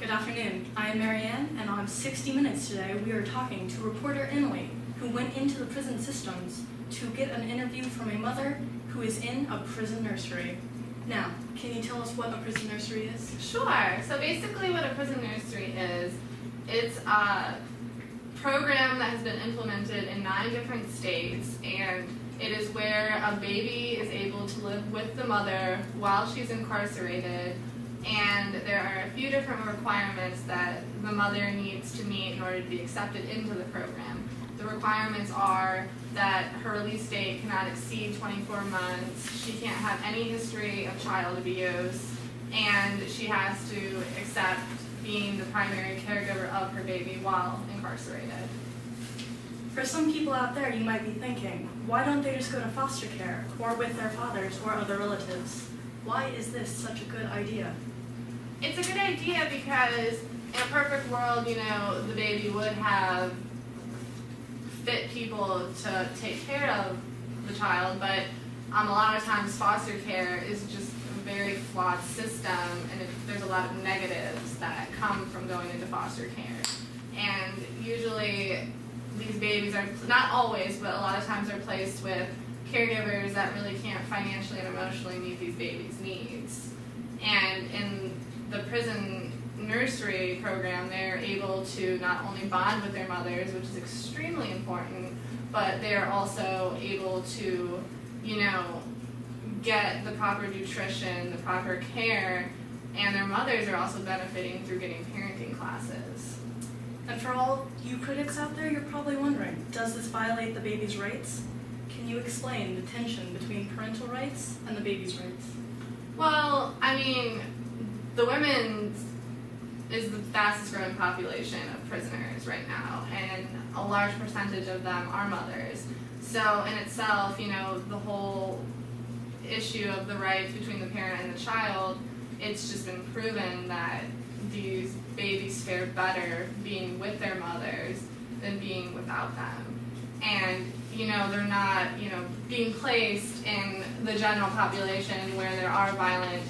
Good afternoon. I am Marianne, and on 60 Minutes today, we are talking to reporter Emily, who went into the prison systems to get an interview from a mother who is in a prison nursery. Now, can you tell us what a prison nursery is? Sure. So basically what a prison nursery is, it's a program that has been implemented in 9 different states, and it is where a baby is able to live with the mother while she's incarcerated, and there are a few different requirements that the mother needs to meet in order to be accepted into the program. The requirements are that her release date cannot exceed 24 months, she can't have any history of child abuse, and she has to accept being the primary caregiver of her baby while incarcerated. For some people out there, you might be thinking, why don't they just go to foster care, or with their fathers or other relatives? Why is this such a good idea? It's a good idea because in a perfect world, the baby would have fit people to take care of the child, but a lot of times foster care is just a very flawed system, and there's a lot of negatives that come from going into foster care. And usually these babies are, not always, but a lot of times are placed with caregivers that really can't financially and emotionally meet these babies' needs. And in the prison nursery program, they're able to not only bond with their mothers, which is extremely important, but they're also able to, get the proper nutrition, the proper care, and their mothers are also benefiting through getting parenting classes. And for all you critics out there, you're probably wondering, does this violate the baby's rights? Can you explain the tension between parental rights and the baby's rights? Well, the women's is the fastest growing population of prisoners right now, and a large percentage of them are mothers. So in itself, the whole issue of the rights between the parent and the child, it's just been proven that these babies fare better being with their mothers than being without them. And, they're not, being placed in the general population where there are violent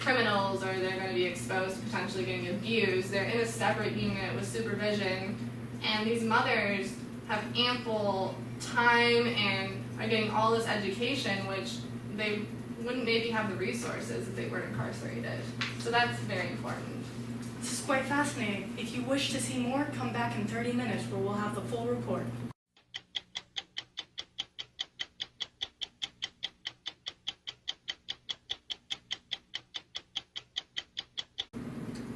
criminals or they're going to be exposed to potentially getting abused. They're in a separate unit with supervision, and these mothers have ample time and are getting all this education, which they wouldn't maybe have the resources if they were incarcerated. So that's very important. This is quite fascinating. If you wish to see more, come back in 30 minutes where we'll have the full report.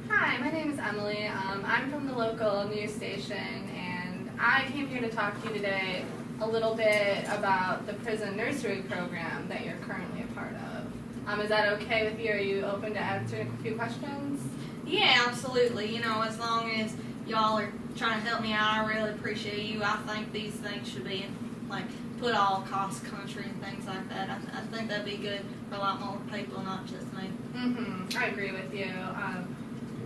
Hi, my name is Emily. I'm from the local news station, and I came here to talk to you today a little bit about the prison nursery program that you're currently a part of. Is that okay with you? Are you open to answering a few questions? Yeah, absolutely. As long as y'all are trying to help me out, I really appreciate you. I think these things should be put all across the country and things like that. I think that'd be good for a lot more people, not just me. I agree with you.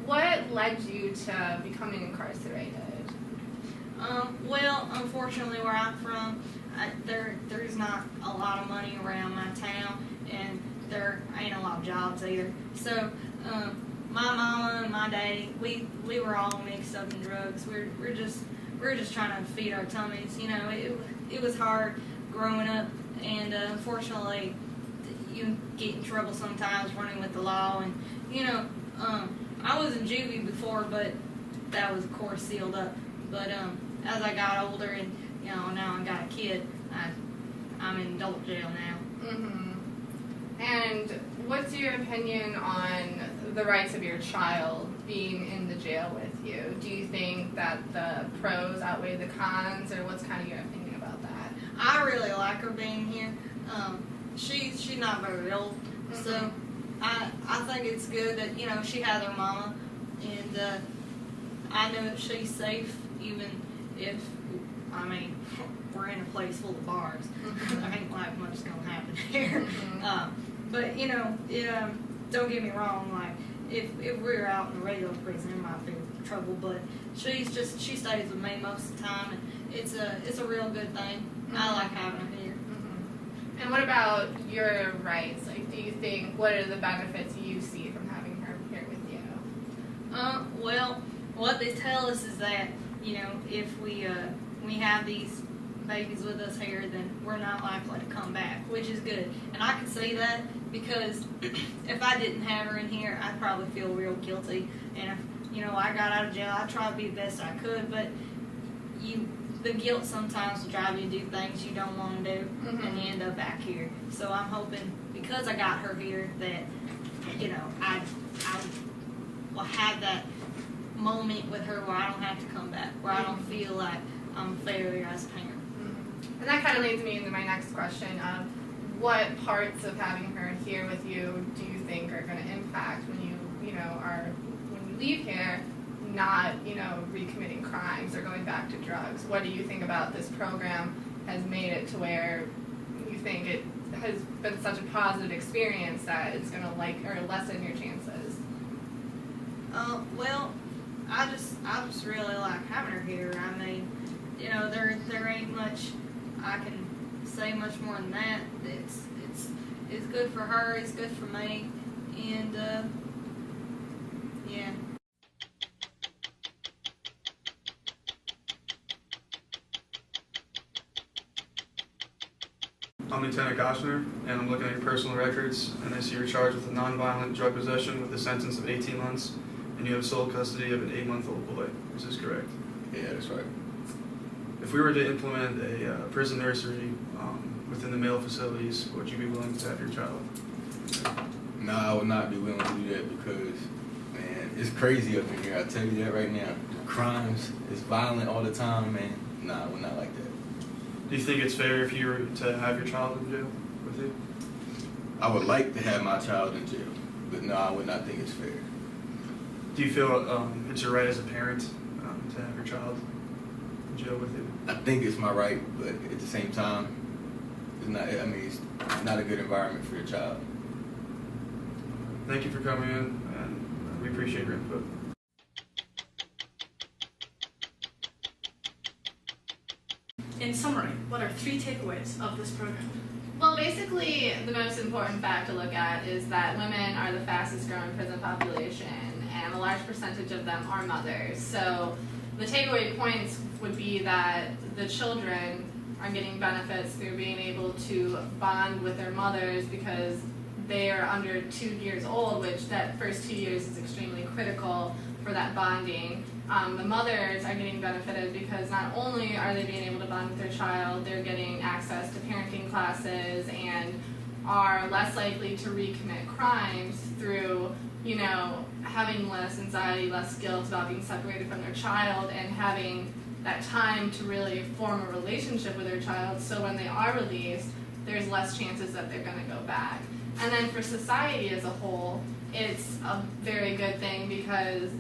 What led you to becoming incarcerated? Well, unfortunately, where I'm from, there's not a lot of money around my town, and there ain't a lot of jobs either. So, my mama and my daddy, we were all mixed up in drugs. We're just trying to feed our tummies. It was hard growing up, and unfortunately, you get in trouble sometimes running with the law. And I was in juvie before, but that was of course sealed up. But as I got older and now I got a kid, I'm in adult jail now. And what's your opinion on the rights of your child being in the jail with you? Do you think that the pros outweigh the cons, or what's kind of your opinion about that? I really like her being here. She's not very old, so I think it's good that she has her mama, and I know that she's safe even if we're in a place full of bars. I ain't like much gonna happen here. But don't get me wrong. If we were out in a regular prison, it might be trouble. But she stays with me most of the time, and it's a real good thing. I like having her here. And what about your rights? Do you think, what are the benefits you see from having her here with you? Well, what they tell us is that, you know, if we have these babies with us here, then we're not likely to come back, which is good. And I can see that because if I didn't have her in here, I'd probably feel real guilty. And if, you know, I got out of jail, I tried to be the best I could, but the guilt sometimes will drive you to do things you don't want to do, and you end up back here. So I'm hoping, because I got her here, that, you know, I will have that moment with her where I don't have to come back, where I don't feel like I'm a failure as a parent. And that kind of leads me into my next question of what parts of having her here with you do you think are going to impact when when you leave here, not, recommitting crimes or going back to drugs? What do you think about this program has made it to where you think it has been such a positive experience that it's going to lessen your chances? Well, I just really like having her here. I mean, you know, there ain't much I can say much more than that. It's good for her. It's good for me, and yeah. I'm Lieutenant Goshner, and I'm looking at your personal records, and I see you're charged with a nonviolent drug possession with a sentence of 18 months, and you have sole custody of an 8-month-old boy. Is this correct? Yeah, that's right. If we were to implement a prison nursery within the male facilities, would you be willing to have your child? No, I would not be willing to do that because, man, it's crazy up in here. I tell you that right now. Crimes, it's violent all the time, man. Nah, I would not like that. Do you think it's fair if you were to have your child in jail with you? I would like to have my child in jail, but no, I would not think it's fair. Do you feel it's your right as a parent to have your child in jail with you? I think it's my right, but at the same time, it's not. I mean, it's not a good environment for your child. Thank you for coming in, and we appreciate your input. In summary, what are 3 takeaways of this program? Well, basically, the most important fact to look at is that women are the fastest growing prison population, and a large percentage of them are mothers. So the takeaway points would be that the children are getting benefits through being able to bond with their mothers because they are under 2 years old, which that first 2 years is extremely critical for that bonding. The mothers are getting benefited because not only are they being able to bond with their child, they're getting access to parenting classes and are less likely to recommit crimes through, having less anxiety, less guilt about being separated from their child, and having that time to really form a relationship with their child, so when they are released, there's less chances that they're going to go back. And then for society as a whole, it's a very good thing because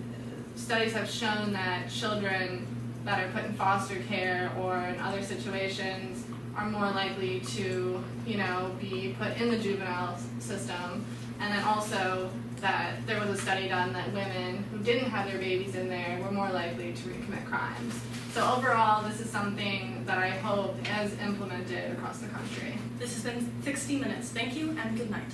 studies have shown that children that are put in foster care or in other situations are more likely to, be put in the juvenile system. And then also that there was a study done that women who didn't have their babies in there were more likely to recommit crimes. So overall, this is something that I hope is implemented across the country. This has been 60 Minutes. Thank you and good night.